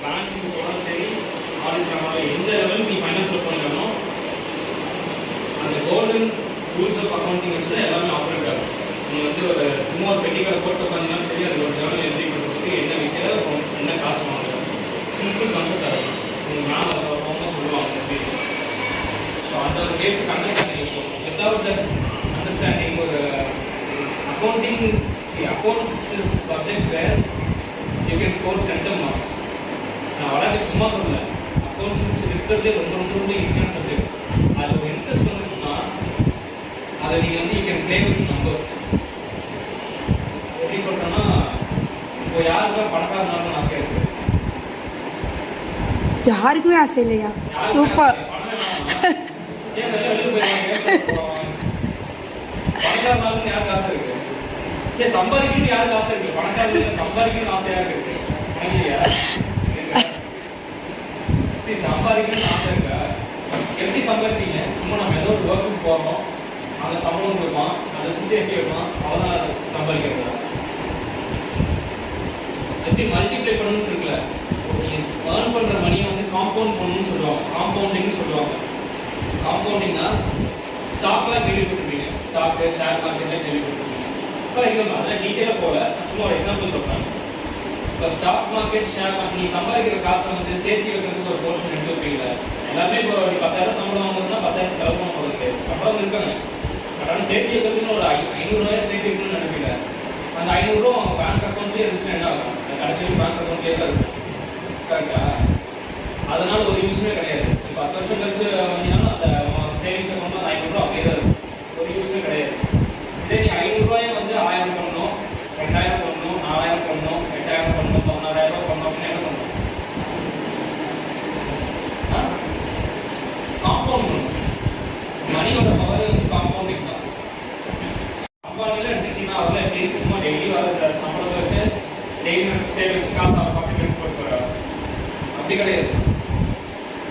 பேங்க்கு போனாலும் சரி, ஆடிட் ஆனாலும் எந்த லெவலுக்கு நீ ஃபைனான்ஸில் போனாலும் அந்த கோல்டன் ரூல்ஸ் ஆஃப் அக்கௌண்டிங் வச்சு தான் எல்லாமே ஆப்ரேட் ஆகும். நீங்கள் வந்து ஒரு சும்மா ஒரு பெட்டி கடை போட்டு உட்காந்தாலும் சரி, அது ஒரு ஜேர்னல் என்ட்ரி பண்ணுறதுக்கு என்ன விற்கிற என்ன காசு வாங்குற சிம்பிள் கான்செப்ட் ஆகும். உங்கள் மேலே அவங்க சொல்லுவாங்க எப்படி. ஸோ அந்த ஒரு பேசிக் அண்டர்ஸ்டாண்டிங் இருக்கும். வித்தவுட் அண்டர்ஸ்டாண்டிங் ஒரு accounting accounts is subject where you can score centum marks. நான் வளர்ந்து சும்மா சொல்லலை, அக்கௌண்ட்ஸ் இருக்கிறதே ரொம்ப ஈஸியான சப்ஜெக்ட். அது ஒரு இன்ட்ரெஸ்ட் வந்துச்சுன்னா அதை நீங்கள் வந்து you can play with numbers. எப்படி சொல்கிறேன்னா, இப்போ யாருக்கும் பணக்காரனாலும் ஆசையாக இருக்குது? யாருக்குமே ஆசை இல்லையா? சூப்பர். பணக்காரனாலும் யாருக்கு ஆசை இருக்கு? சரி, சம்பாதிக்கணும்னு யாருக்கு ஆசை இருக்கு? பணக்காரங்க சம்பாதிக்கணும்னு ஆசையாக இருக்கு. சரி, சம்பாதிக்கணும்னு ஆசை இருக்கா? எப்படி சம்பாதிப்பீங்க? சும்மா நம்ம ஏதோ ஒரு ஒர்க்குக்கு போகிறோம், அங்கே சம்பளம் கொடுப்பான், அதை வச்சு சேர்த்து வைப்பான், அவ்வளோதான் அதை சம்பாதிக்கிறது. எப்படி மல்டிப்ளை பண்ணணும்னு இருக்குல்ல, நீங்கள் ஏர்ன் பண்ணுற மணியை வந்து காம்பவுண்ட் பண்ணணும்னு சொல்லுவாங்க, காம்பவுண்டிங்னு சொல்லுவாங்க. காம்பவுண்டிங்னா ஸ்டாக்லாம் கேள்விப்பட்டிருப்பீங்க, ஸ்டாக்கு ஷேர் மார்க்கெட்லாம் கேள்விப்பட்டிருப்பீங்க. இப்போ எக்ஸாம்பிள் அதில் டீட்டெயிலாக போகல, சும்மா ஒரு எக்ஸாம்பிள் சொல்கிறேன். இப்போ ஸ்டாக் மார்க்கெட் ஷேர் மார்க்கெட் நீ சம்பாதிக்கிற காசை வந்து சேர்த்து வைக்கிறதுக்கு ஒரு போர்ஷன் எடுத்து வைப்பீங்களா? எல்லாமே இப்போ 10,000 சம்பளம் வாங்குறதுனா 10,000 செலவு பண்ண போகிறது பண்றவங்க இருக்காங்க. ஆனால் சேர்த்து வைக்கிறதுன்னு ஒரு 500 சேர்த்து வைக்கணும்னு நினைப்பீங்க. அந்த 500 அவங்க பேங்க் அக்கௌண்ட்லேயே இருந்துச்சுன்னா என்ன ஆகும்? கடைசியில் பேங்க் அக்கௌண்ட்லேயே தான் இருக்கும். கரெக்டா? அதனால ஒரு யூஸ்மே கிடையாது. 10 வருஷம் கழிச்சு வந்தீங்கன்னா அந்த சேவிங்ஸ் அக்கௌண்ட் அந்த 500 அப்படியே தான் இருக்கும். ஒரு யூஸ்மே கிடையாது. இதே நீ 500 வந்து 1000 பண்ணணும், 2000 பண்ணணும், 4000 பண்ணணும், 8000 பண்ணணும், 16,000 பண்ணணும் அப்படின்னு என்ன பண்ணணும்? காம்பவுண்ட் பண்ணணும். மணியோட பவர் வந்து காம்பவுண்டிங் தான். சம்பாதிக்கல எடுத்துக்கிட்டீங்கன்னா அவரை எப்படி சும்மா டெய்லி வர சம்பளத்தை வச்சு டெய்லி சேவ் வச்சு காசு அவர் பாக்கெட் போட்டு போறாரு. அப்படி கிடையாது.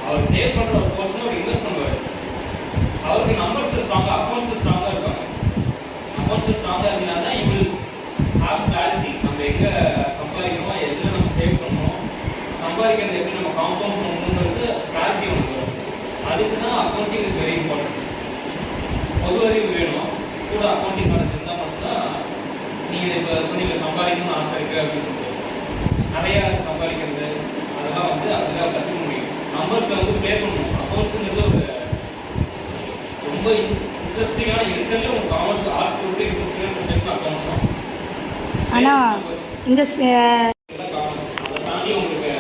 அவர் சேவ் பண்ற ஒரு போர்ஷன் அவர் இன்வெஸ்ட் பண்ணுவார். அவருக்கு நம்பர்ஸ் ஸ்ட்ராங்கா, அக்கௌண்ட்ஸ் ஸ்ட்ராங்கா இருப்பாங்க. அக்கௌண்ட்ஸ் ஸ்ட்ராங்கா இருந்தா தான் யூ வில் ஹேவ் கிளாரிட்டி. நம்ம எங்க சம்பாதிக்கணும், எதுல நம்ம சேவ் பண்ணணும், சம்பாதிக்கிறது எப்படி நம்ம காம்பவுண்ட் பண்ணணுங்கிறது கிளாரிட்டி ஒன்று வரும். அதுக்கு தான் அக்கௌண்டிங் இஸ் வெரி இம்பார்ட்டன்ட். பொது அறிவு வேணும், கூட அக்கௌண்டிங் நாலேஜ் இருந்தால் மட்டும்தான். நீங்கள் இப்போ சொன்னீங்க சம்பாதிக்கணும்னு ஆசை இருக்குது அப்படின்னு சொல்லிட்டு, நிறையா சம்பாதிக்கிறது அதெல்லாம் வந்து அதுக்காக கற்றுக்க முடியும். நம்பர்ஸில் வந்து ப்ளே பண்ணணும். அக்கௌண்ட்ஸுங்கிறது ஒரு ரொம்ப இன்ட்ரெஸ்டிங்கான இருக்கிறதுல ஒரு காமர்ஸ் ஆர்ட்ஸ் கொடுத்து இன்ட்ரெஸ்டிங்கான சப்ஜெக்ட் அக்கௌண்ட்ஸ் தான். ஆனால் இந்த அதை தாண்டி உங்களுக்கு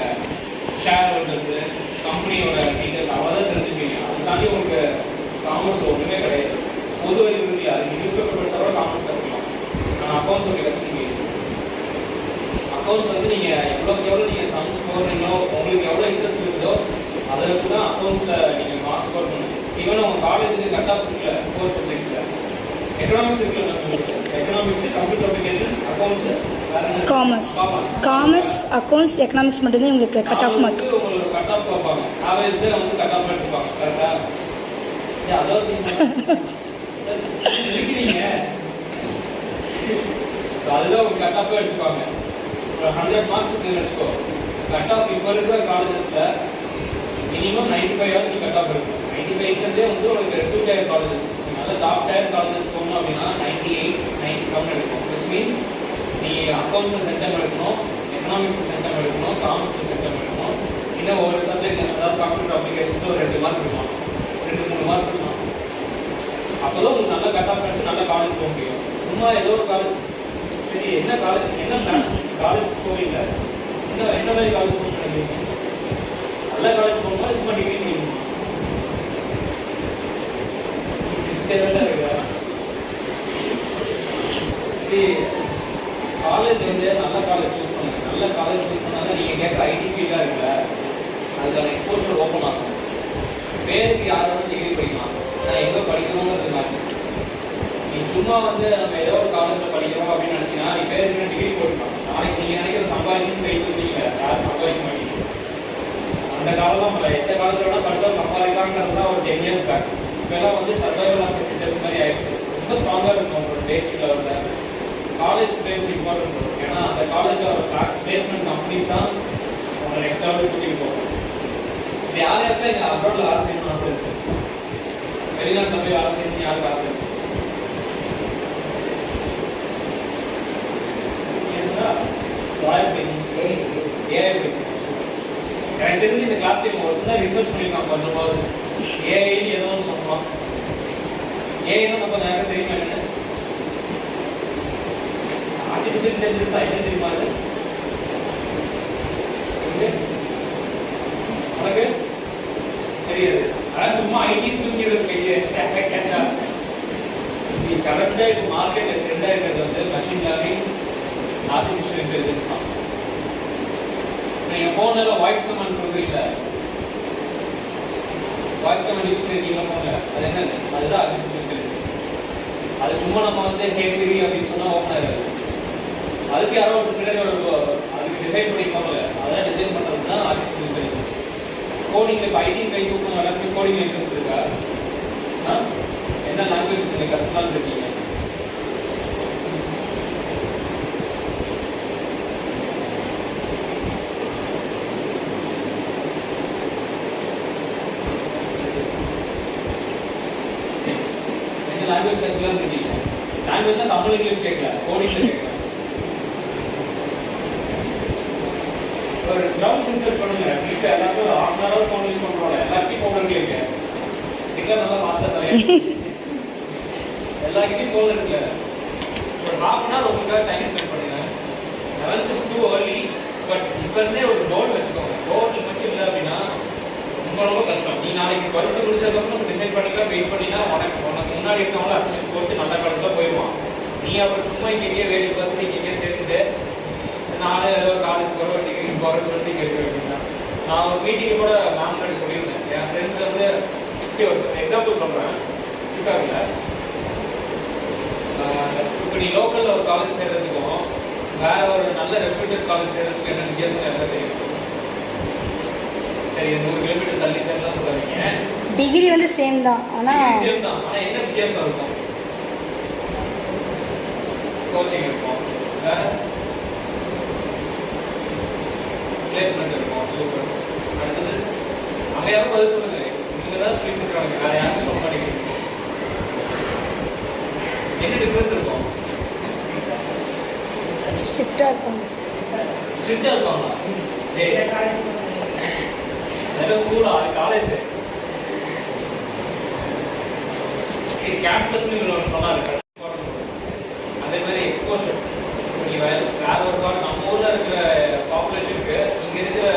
ஷேர் ஹோல்டர்ஸு, கம்பெனியோட டீட்டெயில்ஸ் அவ்வளோதான் தெரிஞ்சுப்பீங்க. அதை தாண்டி உங்களுக்கு காமர்ஸில் ஒன்றுமே கிடையாது. பொது அறிவு இருக்குல்ல, அது நியூஸ் பேப்பர் படித்தாலும் காமர்ஸ் கற்றுக்கலாம். ஆனால் அக்கௌண்ட்ஸ் உங்களுக்கு கற்றுக்க முடியாது. அக்கௌண்ட்ஸ் வந்து நீங்கள் எவ்வளோ நீங்கள் சம் ஸ்கோர் பண்ணீங்களோ, உங்களுக்கு எவ்வளோ இன்ட்ரெஸ்ட் இருக்குதோ அதை வச்சு தான் அக்கௌண்ட்ஸில் நீங்கள் மார்க்ஸ் ஸ்கோர் பண்ணணும். ஈவன் உங்கள் காலேஜுக்கு கட் ஆஃப் இருக்குல்ல, கோர் சப்ஜெக்ட்ஸில் எக்கனாமிக்ஸ் இருக்குல்ல, economics, computer applications, accounts, commerce, accounts, economics மட்டும்தான் உங்களுக்கு கட் ஆஃப் மார்க். உங்களுக்கு கட் ஆஃப் பார்ப்பாங்க, ஆவரேஜ் தான் வந்து கட் ஆஃப் எடுத்துப்பாங்க. கரெக்டாக? அதாவது இருக்கிறீங்க, அதுதான் உங்களுக்கு கட் ஆஃபாக எடுத்துப்பாங்க. ஒரு 100 மார்க்ஸுக்கு வச்சுக்கோ, கட் ஆஃப் இப்போ இருக்கிற காலேஜஸில் மினிமம் 95 நீ கட் ஆஃப் இருக்கும். 95 வந்து உங்களுக்கு 2 டயர் காலேஜஸ். அதனால் டாப் டயர் காலேஜஸ் போகணும் அப்படின்னா 98, 97 எடுக்கும். விச் மீன்ஸ் நீ அக்கௌண்ட்ஸில் சென்டம் எடுக்கணும், எக்கனாமிக்ஸில் சென்டம் எடுக்கணும், காமர்ஸில் சென்டம் எடுக்கணும். இன்னும் ஒரு சப்ஜெக்ட் அதாவது கம்ப்யூட்டர் அப்ளிகேஷன்ஸில் ஒரு 2 மார்க் இருக்கலாம், 2-3 மார்க் இருக்கலாம். அப்போ தான் உங்களுக்கு நல்ல கட் ஆஃப் கிடச்சி நல்ல காலேஜ் போக முடியும். சும்மா ஏதோ ஒரு காலேஜ், சரி என்ன காலேஜ், என்ன பிளான் காலேஜ் போவீங்க, என்ன மாதிரி காலேஜ் போகணும்னு நினைக்கிறீங்க? நல்ல காலேஜ் போகணுமா, சும்மா டிகிரி படிக்கணுமா? 6 தான் இருக்கா? சரி, காலேஜ் வந்து நல்ல காலேஜ் சூஸ் பண்ணுங்க. நல்ல காலேஜ் சூஸ் பண்ணால் நீங்கள் கேட்குற ஐடி ஃபீல்டாக இருக்குல்ல, அதுக்கான எக்ஸ்போஷர் ஓப்பன் ஆகும். பேருக்கு யாரும் டிகிரி படிக்கலாம், நான் எங்கே படிக்கணுங்கிறது மாதிரி. நீ சும்மா வந்து நம்ம ஏதோ ஒரு காலேஜில் படிக்கிறோம் அப்படின்னு நினச்சிங்கன்னா நீ பேருக்கு டிகிரி போட்டுக்கலாம். நாளைக்கு நீங்கள் நினைக்கிற சம்பாதிக்கணும்னு கை சொல்லிங்க, யாரும் சம்பாதிக்க மாட்டீங்க. அந்த காலம் நம்ம எந்த காலத்தில் வேணால் படித்தோம் சம்பாதிக்கலாங்கிறதுலாம் ஒரு 10 years பேக். இப்போலாம் வந்து சர்வைவல் ஆஃப் ஃபிட்னஸ் மாதிரி ஆயிடுச்சு. ரொம்ப ஸ்ட்ராங்காக இருக்கும் உங்களோட பேசிக் லெவலில். காலேஜ் பிளேஸ் இம்பார்ட்டன்ட் இருக்கும். ஏன்னா அந்த காலேஜில் ஒரு பிளேஸ்மெண்ட் கம்பெனிஸ் தான் அதை நெக்ஸ்ட் லெவலுக்கு கூட்டிகிட்டு போகும். இது யார் யாருக்கும் எங்கள் அப்ராடில் வேலை செய்யணும்னு ஆசை இருக்குது. வெளிநாட்டில் போய் வேலை செய்யணும்னு யாருக்கு ஆசை இருக்குது? எனக்கு தெரிஞ்சு இந்த கிளாஸ் டைம் ஒருத்தர் தான் ரிசர்ச் பண்ணியிருக்காங்க கொஞ்சமாவது. ஏஐன்னு ஏதோ ஒன்று சொல்லலாம். ஏஐன்னு நம்ம நிறைய தெரியுமா என்ன? ஆர்டிஃபிஷியல் இன்டெலிஜென்ஸ் தான் என்ன தெரியுமா அது? உனக்கு தெரியாது. ஆனால் சும்மா ஐடி தூக்கிடுறது கேட்டா கரெக்டாக இப்போ மார்க்கெட் ட்ரெண்டாக இருக்கிறது வந்து மெஷின் லேர்னிங், ஆர்டிஃபிஷியல் இன்டெலிஜென்ஸ் தான். நீங்கள் ஃபோனில் வாய்ஸ் கமாண்ட் கொடுக்குறீங்களா? வாய்ஸ் கமாண்ட் யூஸ் பண்ணியிருக்கீங்களா ஃபோனில்? அது என்னது? அதுதான் ஆர்டிஃபிஷியல் இன்டெலிஜென்ஸ். அது சும்மா நம்ம வந்து ஹே சிரி அப்படின்னு சொன்னால் ஓப்பன் ஆகாது. அதுக்கு யாரோ ஒரு பின்னாடி அதுக்கு டிசைன் பண்ணியிருப்பாங்கல்ல, அதெல்லாம் டிசைன் பண்ணுறது தான் ஆர்டிஃபிஷியல் இன்டெலிஜென்ஸ். கோடிங்கில் இப்போ ஐடி கை தூக்கணும் எல்லாருமே கோடிங் இன்ட்ரெஸ்ட் இருக்கா? என்ன லாங்குவேஜ் நீங்கள் கற்றுக்கலான்னு இருக்கீங்க? என்ன லாங்குவேஜ் கற்றுக்கலான்னு இருக்கீங்க? லாங்குவேஜ் தான் தமிழ் இங்கிலீஷ் கேட்கல, கோடிங்கில் கேட்கல. ஒரு கிரவுண்ட் ரிசர்ச் பண்ணுங்க. வீட்டில் எல்லாருக்கும் ஒரு half an hour phone use பண்ணுறோம். எல்லாருக்கும் ஃபோன் இருக்கு. இதுக்கெல்லாம் நல்லா ஃபாஸ்ட்டாக தலையாக எல்லாருக்கிட்டையும் ஃபோன் இருக்குல்ல. ஒரு ஹாஃப் அன் ஹவர் உங்களுக்காக டைம் ஸ்பெண்ட் பண்ணுங்க. 11th is too early. But இப்போ இருந்தே ஒரு கோல் வச்சுக்கோங்க. கோல் மட்டும் இல்லை அப்படின்னா ரொம்ப ரொம்ப கஷ்டம். நீ நாளைக்கு 12th முடிச்சதுக்கப்புறம் நம்ம டிசைட் பண்ணிக்கலாம். வெயிட் பண்ணினா உனக்கு முன்னாடி இருக்கவங்கள அட்மிஷன் போட்டு நல்ல காலேஜில் போயிடுவான். நீ அப்புறம் சும்மா இங்கே வேலைக்கு பார்த்துட்டு இங்கே சேர்த்துட்டு நானே ஏதோ காலேஜ் போகிற டிகிரி போகிறேன்னு சொல்லிட்டு கேட்க வேண்டியதான். நான் ஒரு மீட்டிங் கூட நான் முன்னாடி சொல்லியிருந்தேன். என் ஃப்ரெண்ட்ஸ் வந்து சரி ஒரு எக்ஸாம்பிள் சொல்கிறேன். இருக்காங்கல்ல, இப்போ நீ லோக்கலில் ஒரு காலேஜ் சேர்றதுக்கும் வேற ஒரு நல்ல ரெப்யூட்டட் காலேஜ் சேர்றதுக்கு என்ன வித்தியாசம் எல்லாம் தெரியும்? சரி 100 கிலோமீட்டர் தள்ளி சேர்லாம் சொல்லுவீங்க. டிகிரி வந்து சேம் தான். ஆனால் சேம் தான். ஆனால் என்ன வித்தியாசம் இருக்கும்? கோச்சிங் இருக்கும், வேற பிளேஸ்மெண்ட் இருக்கும். சூப்பர். அடுத்தது அங்கே யாரும் பதில் சொல்லுங்க. நீங்கள் தான் சொல்லிட்டு இருக்காங்க, வேற யாரும் சொல்ல மாட்டேங்கிறீங்க. என்ன டிஃபரன்ஸ் இருக்கும்? ஸ்ட்ரிக்டாக இருப்பாங்க. ஸ்ட்ரிக்டாக இருப்பாங்களா? ஸ்கூலா? அது காலேஜ். சரி, கேம்பஸ்ன்னு ஒன்று சொன்னாரு. அதே மாதிரி எக்ஸ்போஷர். நீ வேற ஒரு நம்ம ஊரில் இருக்கிற பாப்புலேஷனுக்கு இங்கே இருக்கிற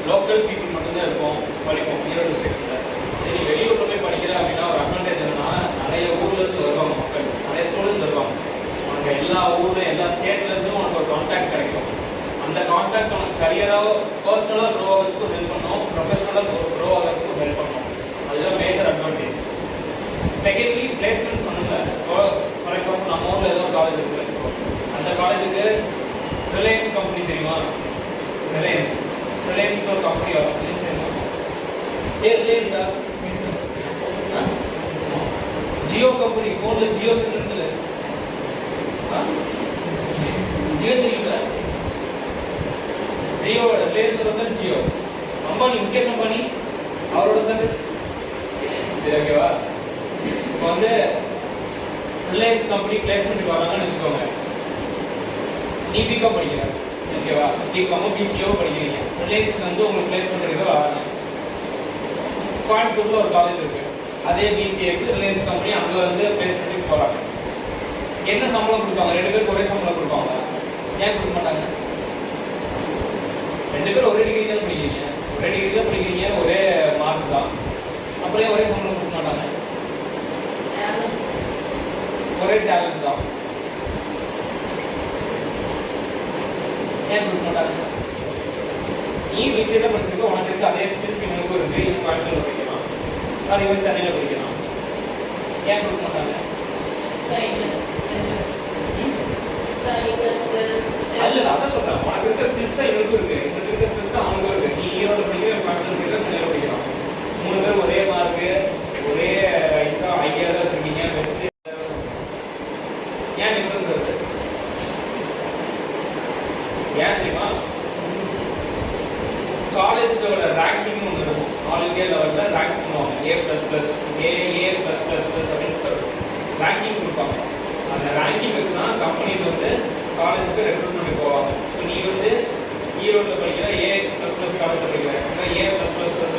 லோக்கல் பீப்புள் மட்டும்தான் இருப்போம், படிப்போம் ஈரோடு டிஸ்ட்ரிக்டில். சரி, வெளியூரில் போய் படிக்கிற அப்படின்னா ஒரு அட்வான்டேஜ் என்னன்னா நிறைய ஊர்லேருந்து வருவாங்க மக்கள், நிறைய ஸ்டூடெண்ட்ஸ் வருவாங்க. உனக்கு எல்லா ஊரில் எல்லா ஸ்டேட்லேருந்தும் உனக்கு ஒரு கான்டாக்ட் கிடைக்கும். அந்த கான்டாக்ட் உனக்கு கரியராக பர்சனலாக க்ரோ ஆகிறதுக்கும் ஹெல்ப் பண்ணும், ப்ரொஃபஷனலாக க்ரோ ஆகிறதுக்கும் ஹெல்ப் பண்ணும். அதுதான் மேஜர் அட்வான்டேஜ். செகண்ட்லி பிளேஸ்மெண்ட் சொன்னல. ஃபார் எக்ஸாம்பிள் நம்ம ஊரில் ஏதோ ஒரு காலேஜ் இருக்குல்ல, அந்த காலேஜுக்கு ரிலையன்ஸ் கம்பெனி தெரியுமா? ரிலையன்ஸ் ஒரு கம்பெனி வரும். ரிலையன்ஸா? ஜியோ கம்பெனி. ஃபோனில் ஜியோ சிம் இருக்குல்ல, ஜியோ தெரியுங்களா? ஜியோ ரிலையன்ஸ் வந்து ஜியோ அம்பானி, முகேஷ் அம்பானி அவரோட தான். சரி, ஓகேவா? இப்போ வந்து ரிலையன்ஸ் கம்பெனி பிளேஸ்மெண்ட்டுக்கு வராங்கன்னு வச்சுக்கோங்க. நீ பிகாம் படிக்கிற, ஓகேவா? பிகாமோ பிசிஓ படிக்கிறீங்க. ரிலையன்ஸ்க்கு வந்து உங்களுக்கு பிளேஸ்மெண்ட் எடுக்க வராங்க. கோயம்புத்தூரில் ஒரு காலேஜ் இருக்கு, அதே பிசிஏக்கு ரிலையன்ஸ் கம்பெனி அங்கே வந்து பிளேஸ்மெண்ட்டுக்கு போகிறாங்க. என்ன சம்பளம் கொடுப்பாங்க? 2 பேருக்கு ஒரே சம்பளம் கொடுப்பாங்க. ஏன் கொடுக்க மாட்டாங்க? 2 பேரும் ஒரே டிகிரி தான் படிக்கிறீங்க, ஒரே மார்க் தான். அப்புறம் ஒரே சம்பளம் கொடுக்க மாட்டாங்க? ஒரே டேலண்ட் தான். ஏன் கொடுக்க மாட்டாங்க? நீ பிசிஏ தான் படிச்சிருக்க, உனக்கு இருக்க அதே ஸ்கில்ஸ் இவனுக்கும் இருக்கு. இவன் கோயம்புத்தூர்ல படிக்கலாம், அது இவன் சென்னையில் படிக்கலாம். ஏன் கொடுக்க மாட்டாங்க? அல்ல, அதான் சொல்றேன். உனக்கு இருக்க ஸ்கில்ஸ் தான் இவனுக்கும் இருக்கு, இவனுக்கு இருக்க ஸ்கில்ஸ் தான் அவனுக்கும் இருக்கு. நீ ஈரோடு படிக்கிற, கோயம்புத்தூர் படிக்கிற, சென்னையில் படிக்கலாம். 3 பேரும் ஒரே மார்க்கு, ஒரே ஐடியா தான் வச்சிருக்கீங்க. பெஸ்ட். ஏன் டிஃபரன்ஸ் வருது? ஏன் தெரியுமா? காலேஜோட ரேங்கிங் ஒன்று இருக்கும். ஆல் இந்தியா லெவலில் ரேங்க் பண்ணுவாங்க. A++, அப்படின்னு ரேங்கிங் கொடுப்பாங்க. அந்த ரேங்கிங் வச்சுனா கம்பெனிஸ் வந்து காலேஜுக்கு ரெக்ரூட்மெண்ட் போவாங்க. இப்போ நீ வந்து ஈரோட்டில் படிக்கிற A++ காலேஜில் படிக்கிற, A++ படிக்கிறோம்,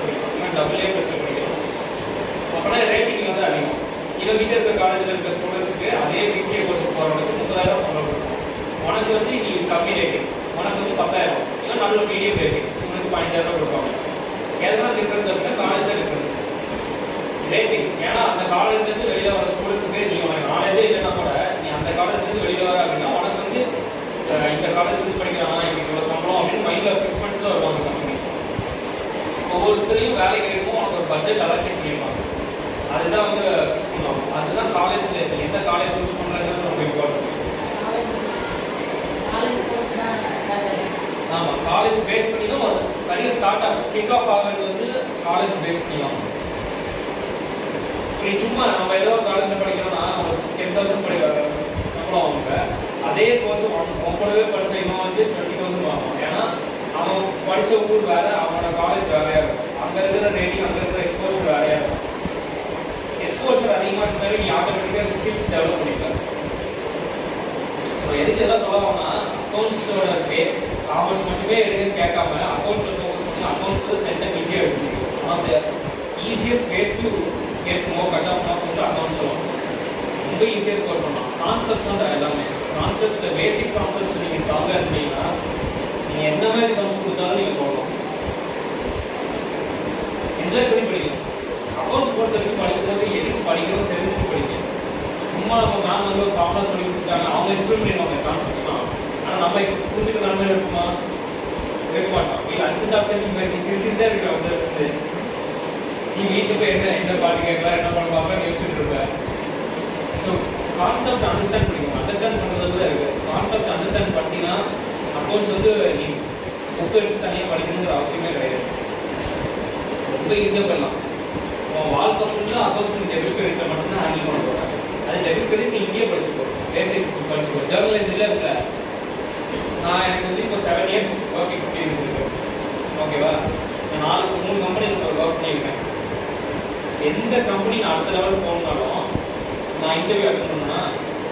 AA+ படிக்கிறோம். அப்போனா ரேட்டிங் வந்து அதிகம். இவங்க கிட்ட இருக்க காலேஜில் இருக்க ஸ்டூடெண்ட்ஸ்க்கு அதே BCA கோர்ஸ் போகிறவங்களுக்கு 30,000 சம்பளம் கொடுக்கும். உனக்கு வந்து நீ கம்மி ரேட்டிங், உனக்கு வந்து 10,000, இல்லை நல்ல மீடியம் ரேட்டிங், உனக்கு 15,000 கொடுப்பாங்க. எதனா டிஃப்ரென்ஸ் இருக்குன்னா காலேஜில் டிஃப்ரென்ஸ் ரேட்டிங். ஏன்னா அந்த காலேஜ்லேருந்து வெளியில் வர ஸ்டூடெண்ட்ஸ்க்கு நீ உனக்கு நாலேஜே இல்லைன்னா கூட நீ அந்த காலேஜ்லேருந்து வெளியில் வர அப்படின்னா உனக்கு வந்து இந்த காலேஜ்லேருந்து படிக்கிறானா இன்னைக்கு இவ்வளோ சம்பளம் அப்படின்னு மைண்டில் ஃபிக்ஸ் பண்ணிட்டு தான் வருவாங்க கம்பெனி. ஒவ்வொருத்தரையும் வேலைக்கு இருக்கும் உனக்கு ஒரு பட்ஜெட் அலோகேட் பண்ணியிருப்பாங்க. அதுதான் வந்து ஃபிக்ஸ் பண்ணுவாங்க. அதுதான் காலேஜில் நீ எந்த காலேஜ் சூஸ் பண்ணுறதுன்னு ரொம்ப இம்பார்ட்டன்ட். ஆமாம், காலேஜ் பேஸ் பண்ணி தான் ஒரு கரியர் ஸ்டார்ட் ஆகும். கிக் ஆஃப் ஆகிறது வந்து காலேஜ் பேஸ் பண்ணி தான். நீ சும்மா நம்ம ஏதோ ஒரு காலேஜில் படிக்கிறோம்னா ஒரு 10,000 படிக்கிறாங்க சம்பளம் அவங்க. அதே கோர்ஸ் உங்களவே படித்த இவன் வந்து 20,000 வாங்குவான். ஏன்னா அவன் படித்த ஊர் வேறு, அவனோட காலேஜ் வேறையாக இருக்கும். அங்கே இருக்கிற ரேட்டிங், அங்கே இருக்கிற எக்ஸ்போஷர் வேறையாக இருக்கும். எக்ஸ்போஷர் அதிகமாக இருந்துச்சுனாலே நீ ஆட்டோமேட்டிக்காக ஸ்கில்ஸ் டெவலப் பண்ணிக்கலாம். ஸோ எதுக்கு இதெல்லாம் சொல்லலாம்னா அக்கௌண்ட்ஸோட காமர்ஸ் மட்டுமே எடுக்குன்னு கேட்காம அக்கௌண்ட்ஸில் ஃபோக்கஸ் பண்ணி அக்கௌண்ட்ஸில் சென்டம் ஈஸியாக எடுத்துக்கணும். ஆனால் அந்த easiest ways to get more cut off marks வந்து அக்கௌண்ட்ஸ் சொல்லலாம். ரொம்ப ஈஸியாக ஸ்கோர் பண்ணலாம். கான்செப்ட்ஸ் தான் எல்லாமே. கான்செப்ட்ஸில் பேசிக் கான்செப்ட்ஸ் நீங்கள் ஸ்ட்ராங்காக இருந்தீங்கன்னா நீங்கள் என்ன மாதிரி சம்ஸ் கொடுத்தாலும் நீங்கள் போகலாம். என்ஜாய் பண்ணி படிக்கணும். அக்கௌண்ட்ஸ் பொறுத்த வரைக்கும் படிக்கும்போது எதுக்கு படிக்கணும் தெரிஞ்சுட்டு படிக்கணும். சும்மா நம்ம மேம் வந்து ஒரு ஃபார்முலா சொல்லி கொடுத்தாங்க, அவங்க எக்ஸ்பிளைன் பண்ணிடுவாங்க கான்செப்ட்ஸ் தான். ஆனால் நம்ம புரிஞ்சுக்க நன்மை இருக்குமா? இருக்க மாட்டோம். நீ லஞ்சு சாப்பிட்டு நீ சிரிச்சுட்டு தான் இருக்க வந்து நீ வீட்டுக்கு போய் என்ன பாட்டு கேட்கலாம், என்ன பண்ண பார்க்க யோசிச்சுட்டு இருப்ப. ஸோ கான்செப்ட் அண்டர்ஸ்டாண்ட் பண்ணிக்கணும். அண்டர்ஸ்டாண்ட் பண்ணுறதுல இருக்குது. கான்செப்ட் அண்டர்ஸ்டாண்ட் பண்ணினா அக்கௌண்ட்ஸ் வந்து நீ புக் எடுத்து தனியாக படிக்கணுங்கிற அவசியமே கிடையாது. ரொம்ப ஈஸியாக பண்ணலாம். உன் வாழ்க்கை ஃபுல்லாக அக்கௌண்ட்ஸ் நீ டெபிட் கிரெடிட்டை மட்டும்தான் ஹேண்டில் பண்ண போகிறேன். அது டெபிட் கிரெடிட் நீ இங்கேயே படிச்சுக்கோ, பேசிக் படிச்சுக்கோ. ஜர்னல் இதில் இருக்குல்ல, நான் எனக்கு வந்து இப்போ 7 years ஒர்க் எக்ஸ்பீரியன்ஸ் இருக்கு. ஓகேவா? நான் 3 கம்பெனி ஒர்க் பண்ணியிருக்கேன். எந்த கம்பெனி நான் அடுத்த லெவல் போகணுன்னாலும் நான் இன்டர்வியூ அட்டன் பண்ணேன்னா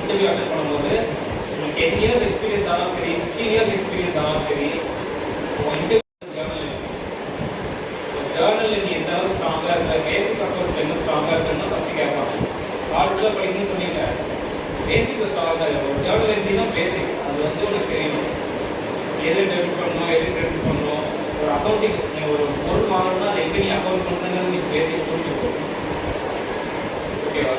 இன்டர்வியூ அட்டன் பண்ணும்போது 10 years எக்ஸ்பீரியன்ஸ் ஆனாலும் சரி, 15 years எக்ஸ்பீரியன்ஸ் ஆனாலும் சரி, இன்டர்வியூ ஜேர்னலில் நீ எந்த அளவு ஸ்ட்ராங்காக இருக்க, பேசிக் அக்கௌண்ட்ஸ் என்ன ஸ்ட்ராங்காக இருக்குன்னு ஃபஸ்ட்டு கேட்பாங்க. காலேஜில் படிக்கணும்னு சொன்னீங்க, பேசிக் ஸ்ட்ராங்காக இருக்கும். ஒரு ஜேர்னல் எப்படி தான் பேசிக், அது வந்து உனக்கு தெரியணும். எது டெபிட் பண்ணணும், எது கிரெடிட் பண்ணணும். ஒரு அக்கௌண்டிங் நீ ஒரு பொருள் வாங்கணும்னா அதை எப்படி நீ அக்கௌண்ட் பண்ணுறது நீ பேசிக் புரிஞ்சுக்கோ. ஓகேவா?